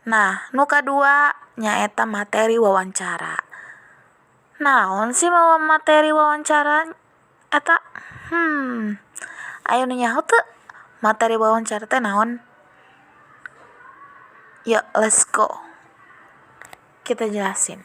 Nah, nu kadua nyaeta materi wawancara. Naon sih materi wawancara eta? Aya nu nyaho teu? Materi wawancara teh naon? Yuk, let's go. Kita jelasin.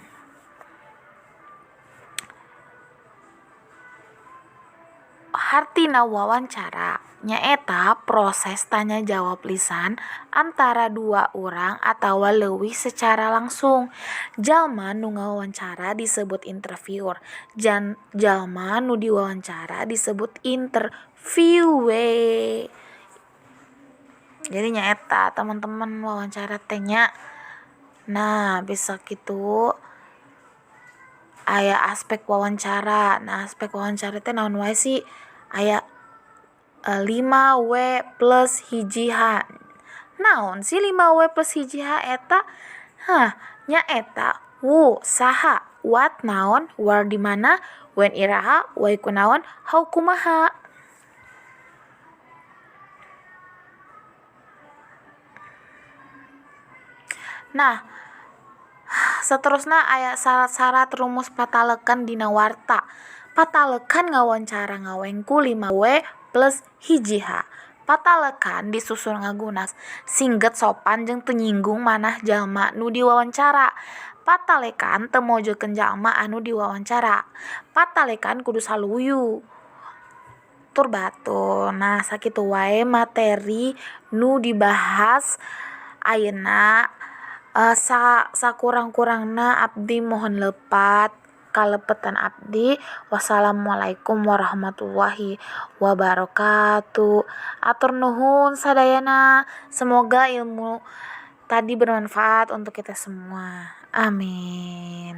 Hartina wawancara nyaeta proses tanya jawab lisan antara dua orang atawa leuwih secara langsung. Jalma nu ngawawancara disebut interviewer. Jalma nu diwawancara disebut interviewe. Jadi nyaeta teman-teman wawancara teh nya. Nah, bisa gitu aya aspek wawancara. Nah, aspek wawancara teh naon wae sih? Aya 5W plus hiji H. Naon sih 5W plus hiji H eta? Nyaeta who, saha, what, naon, where, di mana, when, iraha, why, kunaon, how, kumaha. Nah, saterusna aya syarat-syarat rumus patalekan dina warta. Patalekan ngawancara ngawengku 5W plus hiji H. Patalekan disusun ngagunas singget sopan jeung teu nyinggung manah jalma nu diwawancara. Patalekan teu mojokeun jalma anu diwawancara. Patalekan kudu saluyu. Tur batur. Nah, sakitu wae materi nu dibahas ayeuna. Sakurang-kurangna abdi mohon lepat kalepetan abdi. Wassalamualaikum warahmatullahi wabarakatuh. Atur nuhun sadayana. Semoga ilmu tadi bermanfaat untuk kita semua. Amin.